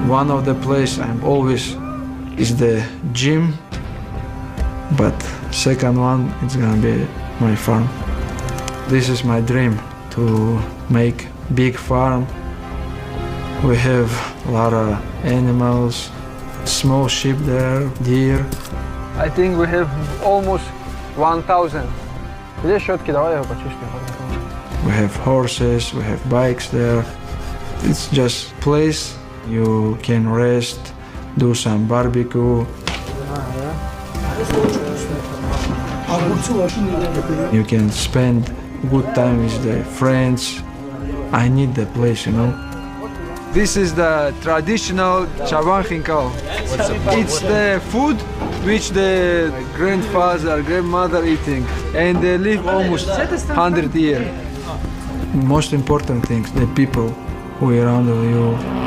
One of the place I'm always is the gym, but second one it's gonna be my farm. This is my dream, to make big farm. We have a lot of animals, small sheep there, deer. I think we have almost 1,000. We have horses, we have bikes there. It's just place you can rest, do some barbecue. You can spend good time with the friends. I need the place, you know. This is the traditional chaban hinkal. It's the food which the grandfather, grandmother eating, and they live almost 100 years. Most important things, the people who are around you.